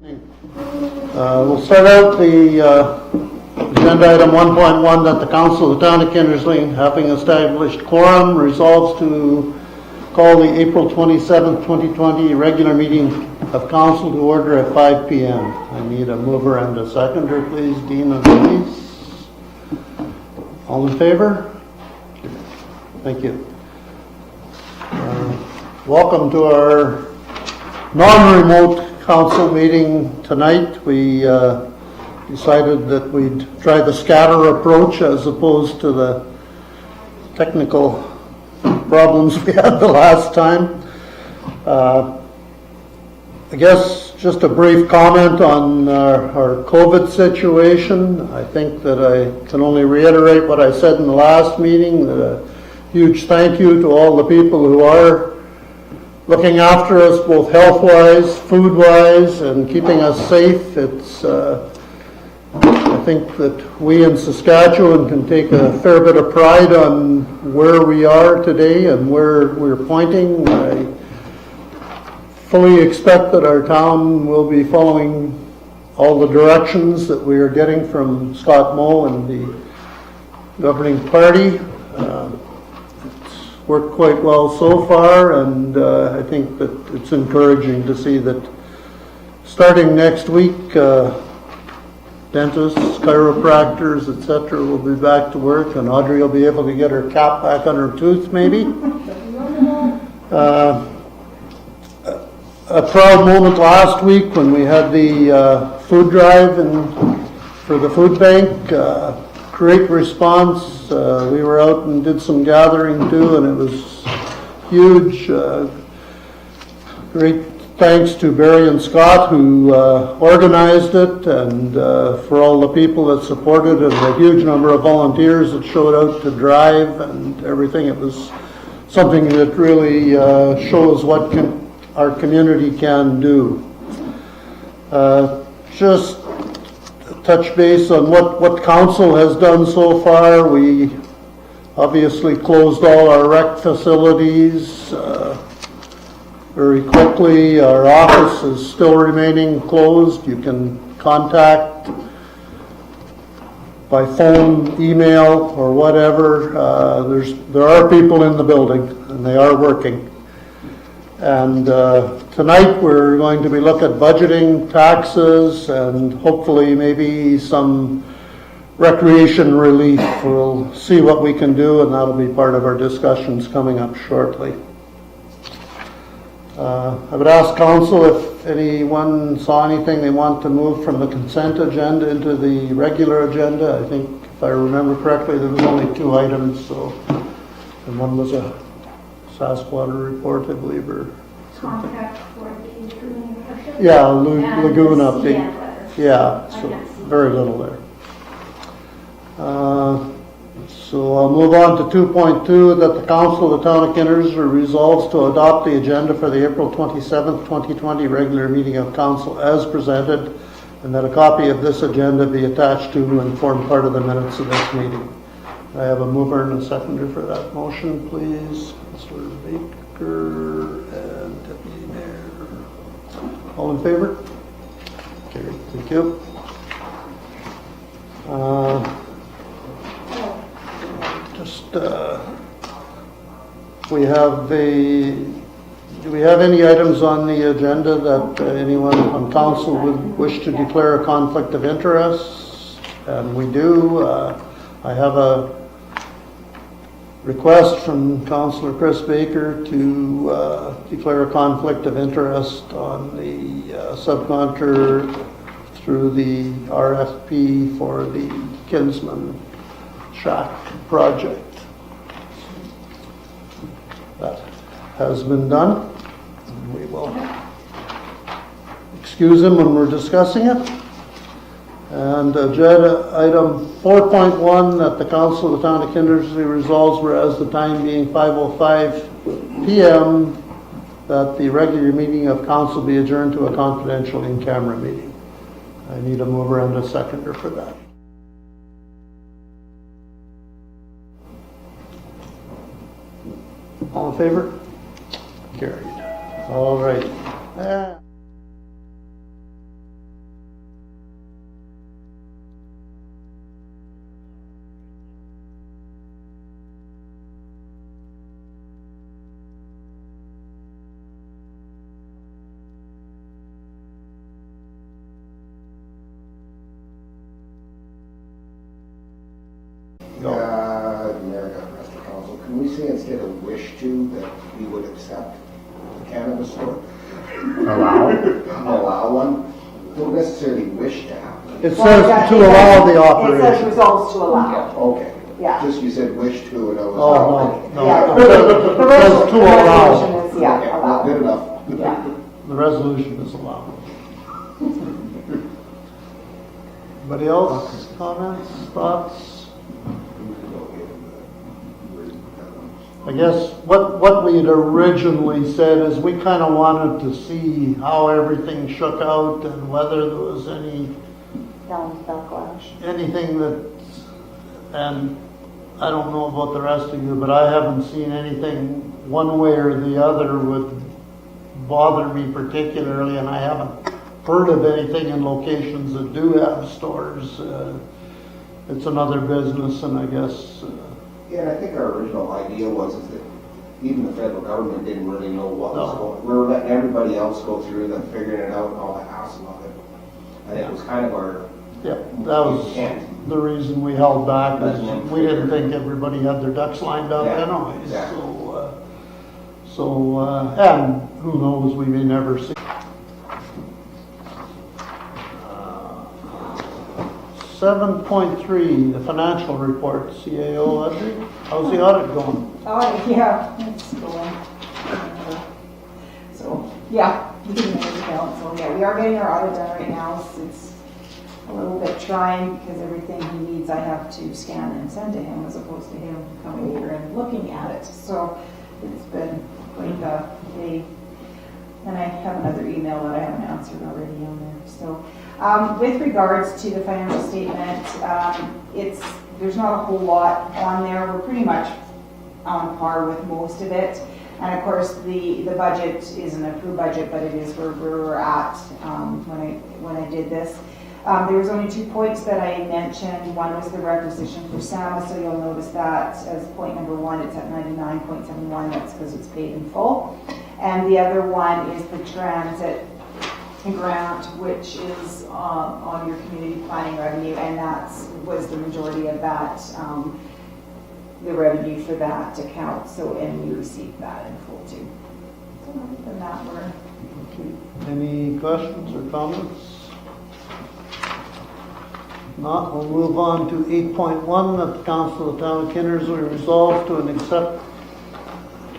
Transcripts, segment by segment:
We'll start out the agenda item 1.1 that the Council of the Town of Kindersley, having established quorum, resolves to call the April 27th, 2020 regular meeting of Council to order at 5 p.m. I need a mover and a seconder, please. Dean and Denise. All in favor? Thank you. Welcome to our non-remote council meeting tonight. We decided that we'd try the scatter approach as opposed to the technical problems we had the last time. I guess just a brief comment on our COVID situation. I think that I can only reiterate what I said in the last meeting, that a huge thank you to all the people who are looking after us both health-wise, food-wise, and keeping us safe. It's, I think that we in Saskatchewan can take a fair bit of pride on where we are today and where we're pointing. I fully expect that our town will be following all the directions that we are getting from Scott Moe and the governing party. Worked quite well so far, and I think that it's encouraging to see that starting next week, dentists, chiropractors, etc. will be back to work, and Audrey will be able to get her cap back on her tooth, maybe. A proud moment last week when we had the food drive for the food bank. Great response. We were out and did some gathering too, and it was huge. Great thanks to Barry and Scott who organized it, and for all the people that supported it, and a huge number of volunteers that showed out to drive and everything. It was something that really shows what our community can do. Just touch base on what council has done so far. We obviously closed all our rec facilities very quickly. Our office is still remaining closed. You can contact by phone, email, or whatever. There are people in the building, and they are working. And tonight we're going to be looking at budgeting, taxes, and hopefully maybe some recreation relief. We'll see what we can do, and that'll be part of our discussions coming up shortly. I would ask council if anyone saw anything they want to move from the consent agenda into the regular agenda. I think, if I remember correctly, there was only 2 items, and one was a Saskwater report, I believe, or something. Contract for the lagoon worship. Yeah, lagoon update. Yeah, so very little there. So I'll move on to 2.2, that the Council of the Town of Kindersley resolves to adopt the agenda for the April 27th, 2020 regular meeting of Council as presented, and that a copy of this agenda be attached to and form part of the minutes of this meeting. I have a mover and a seconder for that motion, please. Councillor Baker and Deputy Mayor. All in favor? Carried. Thank you. Do we have any items on the agenda that anyone on council would wish to declare a conflict of interest? And we do. I have a request from Councillor Chris Baker to declare a conflict of interest on the subcontractor through the RFP for the Kinsman Shack project. That has been done. We will excuse him when we're discussing it. And agenda item 4.1, that the Council of the Town of Kindersley resolves, whereas the time being 5:05 p.m., that the regular meeting of council be adjourned to a confidential in-camera meeting. I need a mover and a seconder for that. All in favor? Carried. All right. say instead of wish to, that we would accept a cannabis store? Allow one? Don't necessarily wish to have one. It says to allow the It says operation. results to allow. Okay. Yeah. Just you said wish to, and I was. Oh, no, Yeah. no. It says to allow. resolution is, yeah, Okay, allow. good enough. Yeah. The resolution is allowed. Anybody else? Comments, thoughts? I guess what we had originally said is we kind of wanted to see how everything shook out and whether there was Backlash. anything that, and I don't know about the rest of you, but I haven't seen anything one way or the other would bother me particularly, and I haven't heard of anything in locations that do have stores. It's another business, and I guess Yeah, and I think our original idea was is that even the federal government didn't really know what was No. going. We were letting everybody else go through and figuring it out and all the hassle of it. I think it was kind of our yeah, that was intent. the reason we held back. Is Letting them we didn't figure. think everybody had their ducks lined up Yeah, anyways. exactly. And who knows, we may never see. 7.3, the financial report, CAO, Audrey. How's the audit going? Oh, yeah, it's going. So, yeah, we can manage the account. So, yeah, we are getting our audit done right now. It's a little bit trying because everything he needs I have to scan and send to him as opposed to him coming here and looking at it. So, it's been quite a day. And I have another email that I haven't answered already on there. So, with regards to the financial statement, there's not a whole lot on there. We're pretty much on par with most of it. And of course, the budget is an approved budget, but it is where we're at when I did this. There was only 2 points that I mentioned. One was the requisition for SAMA, so you'll notice that as point number 1, it's at 99.71. That's because it's paid in full. And the other one is the transit grant, which is on your community planning revenue, and that was the majority of that, the revenue for that account. So, and we received that in full too. So other than that, we're Okay. Any questions or comments? Not, we'll move on to 8.1, that the Council of the Town of Kindersley resolves to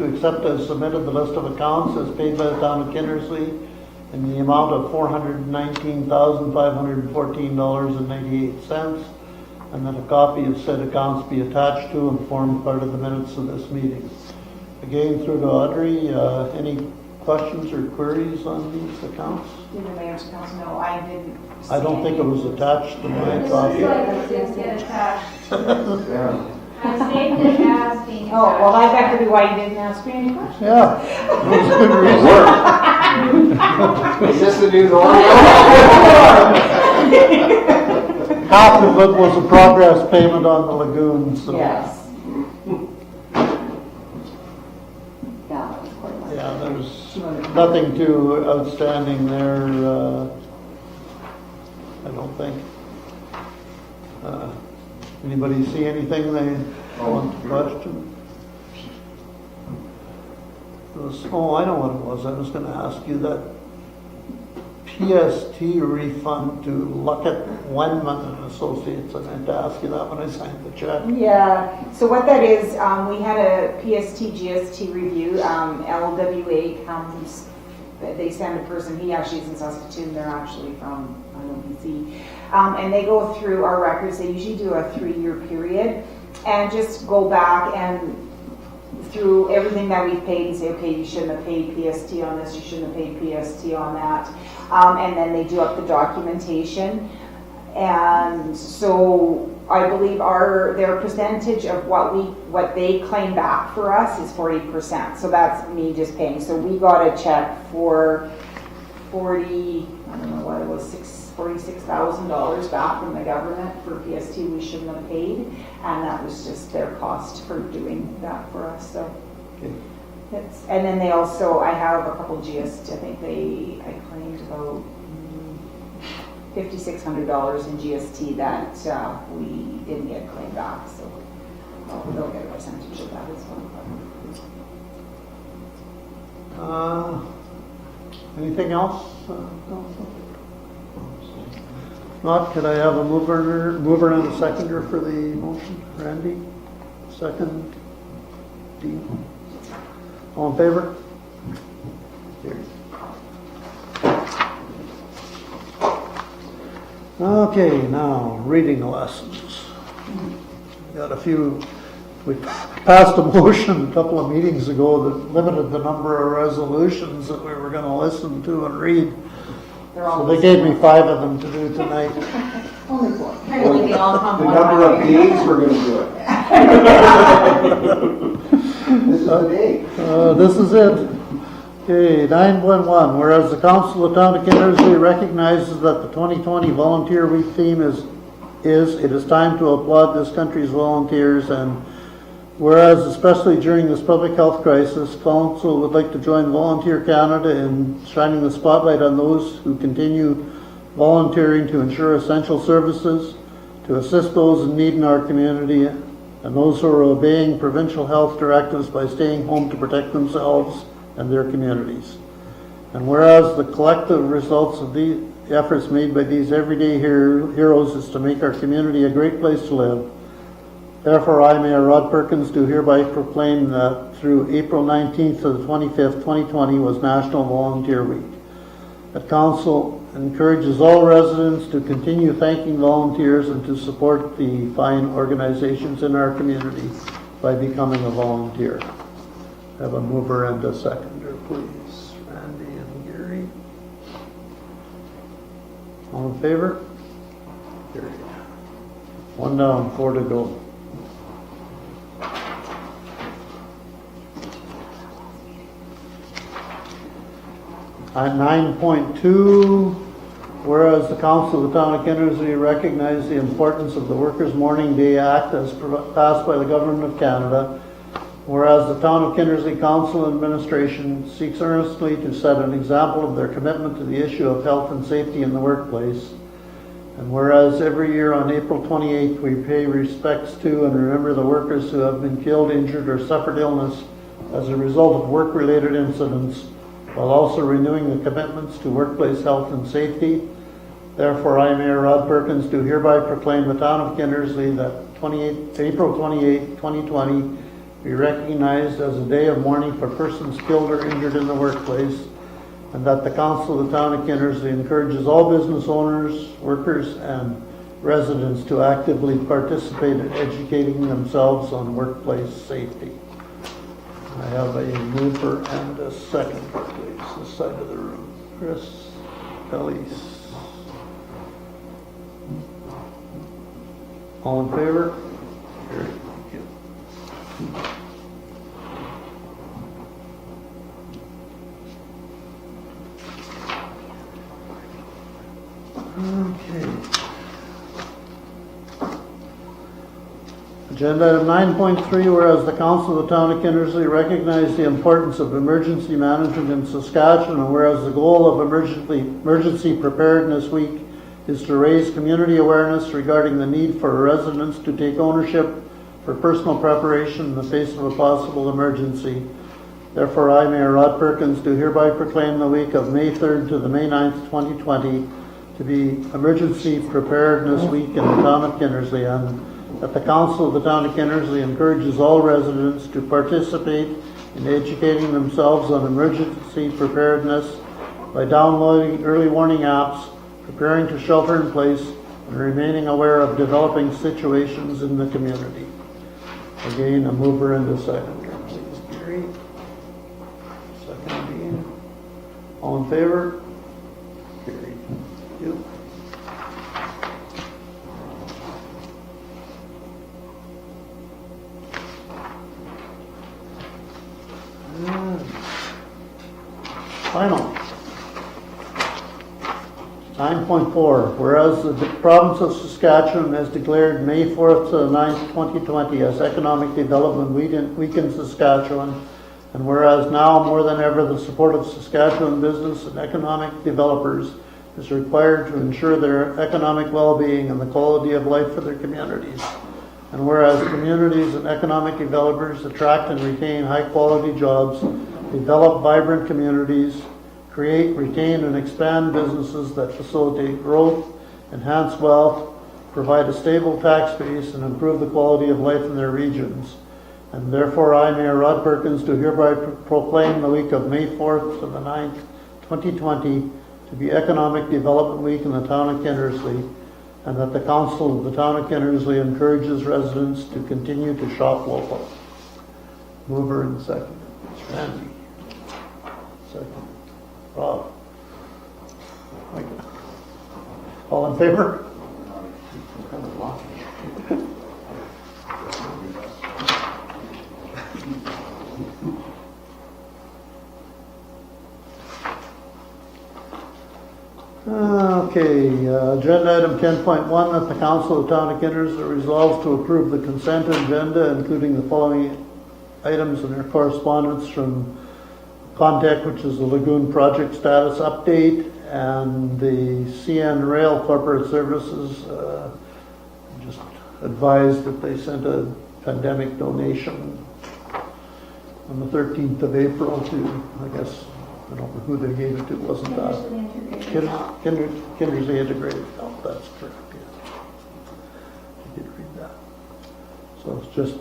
accept as submitted the list of accounts as paid by the Town of Kindersley in the amount of $419,514.98, and that a copy of said accounts be attached to and form part of the minutes of this meeting. Again, through to Audrey, any questions or queries on these accounts? in the mayor's accounts. No, I didn't. I don't think it was attached to my It copy. looks like it didn't get attached. Yeah. I saved it as being Oh, well, attached. that could be why you didn't ask me any questions. Yeah, it was good reason. Is this the new norm? Half of it was a progress payment on the lagoon, so. Yes. Yeah, that was quite nice. Yeah, there's nothing too outstanding there, I don't think. Anybody see anything they want to question? Oh, I know what it was. I was gonna ask you that PST refund to Luckett, Wenman and Associates. I meant to ask you that when I signed the check. Yeah, so what that is, we had a PST GST review. LWA comes, they send a person, he actually is in Saskatoon, they're actually from BC. And they go through our records. They usually do a 3-year period and just go back and through everything that we've paid and say, okay, you shouldn't have paid PST on this, you shouldn't have paid PST on that. And then they do up the documentation. And so I believe their percentage of what they claim back for us is 40%. So that's me just paying. So we got a check for $46,000 back from the government for PST we shouldn't have paid, and that was just their cost for doing that for us. So Okay. and then they also, I have a couple GST, I think I claimed about $5,600 in GST that we didn't get claimed back. So they'll get a percentage of that as well. Anything else? Council? If not, could I have a mover and a seconder for the motion? Randy? Second? Dean? All in favor? Carried. Okay, now, reading lessons. Got a few, we passed a motion a couple of meetings ago that limited the number of resolutions that we were going to listen to and read. They're all So they gave me 5 of them to do tonight. only 4. I think they all come The one number of by days we're gonna do it. This is the day. This is it. Okay, 9.1, whereas the Council of the Town of Kindersley recognizes that the 2020 Volunteer Week theme is it is time to applaud this country's volunteers, and whereas especially during this public health crisis, Council would like to join Volunteer Canada in shining the spotlight on those who continue volunteering to ensure essential services, to assist those in need in our community, and those who are obeying provincial health directives by staying home to protect themselves and their communities. And whereas the collective results of the efforts made by these everyday heroes is to make our community a great place to live, therefore I, Mayor Rod Perkins, do hereby proclaim that through April 19th to the 25th, 2020 was National Volunteer Week. That Council encourages all residents to continue thanking volunteers and to support the fine organizations in our community by becoming a volunteer. Have a mover and a seconder, please. Randy and Gary. All in favor? Carried. 1 down, 4 to go. At 9.2, whereas the Council of the Town of Kindersley recognize the importance of the Workers' Mourning Day Act as passed by the Government of Canada, whereas the Town of Kindersley Council and Administration seeks earnestly to set an example of their commitment to the issue of health and safety in the workplace, and whereas every year on April 28th we pay respects to and remember the workers who have been killed, injured, or suffered illness as a result of work-related incidents, while also renewing the commitments to workplace health and safety. Therefore, I, Mayor Rod Perkins, do hereby proclaim the Town of Kindersley that April 28, 2020 be recognized as a day of mourning for persons killed or injured in the workplace, and that the Council of the Town of Kindersley encourages all business owners, workers, and residents to actively participate in educating themselves on workplace safety. I have a mover and a second, please, this side of the room. Chris, Elise. All in favor? Carried. Thank you. Okay. Agenda item 9.3, whereas the Council of the Town of Kindersley recognize the importance of emergency management in Saskatchewan, and whereas the goal of Emergency Preparedness Week is to raise community awareness regarding the need for residents to take ownership for personal preparation in the face of a possible emergency. Therefore, I, Mayor Rod Perkins, do hereby proclaim the week of May 3rd to the May 9th, 2020 to be Emergency Preparedness Week in the Town of Kindersley, and that the Council of the Town of Kindersley encourages all residents to participate in educating themselves on emergency preparedness by downloading early warning apps, preparing to shelter in place, and remaining aware of developing situations in the community. Again, a mover and a seconder, please. Gary. Second, Dean. All in favor? Carried. Thank you. Final. 9.4, whereas the province of Saskatchewan has declared May 4th to the 9th, 2020 as Economic Development Week in Saskatchewan, and whereas now more than ever the support of Saskatchewan business and economic developers is required to ensure their economic well-being and the quality of life for their communities. And whereas communities and economic developers attract and retain high-quality jobs, develop vibrant communities, create, retain, and expand businesses that facilitate growth, enhance wealth, provide a stable tax base, and improve the quality of life in their regions. And therefore, I, Mayor Rod Perkins, do hereby proclaim the week of May 4th to the 9th, 2020, to be Economic Development Week in the town of Kindersley, and that the Council of the town of Kindersley encourages residents to continue to shop local. Mover and second. Randy. Second. Rob. Mike. All in favor? Okay, agenda item 10.1, that the Council of the Town of Kindersley resolves to approve the consent agenda, including the following items in their correspondence from Contact, which is the Lagoon Project Status Update, and the CN Rail Corporate Services just advised that they sent a pandemic donation on the 13th of April to, I guess, I don't know who they gave it to, wasn't that? Kindersley Integrated Health, that's correct, yeah. I did read that. So it's just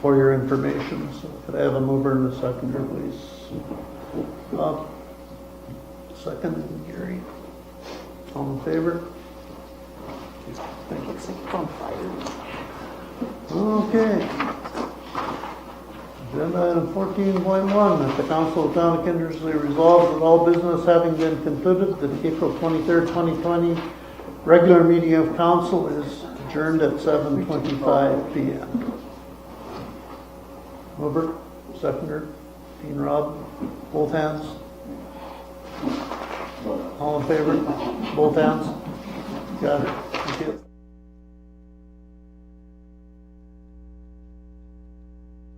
for your information. So could I have a mover and a seconder, please? Second, Gary. All in favor? Thank you. Okay. Agenda item 14.1, that the Council of the Town of Kindersley resolves that all business having been concluded, that April 23rd, 2020 regular meeting of council is adjourned at 7:25 p.m. Mover, seconder, Dean Rob, both hands. All in favor? Both hands? Got it. Thank you.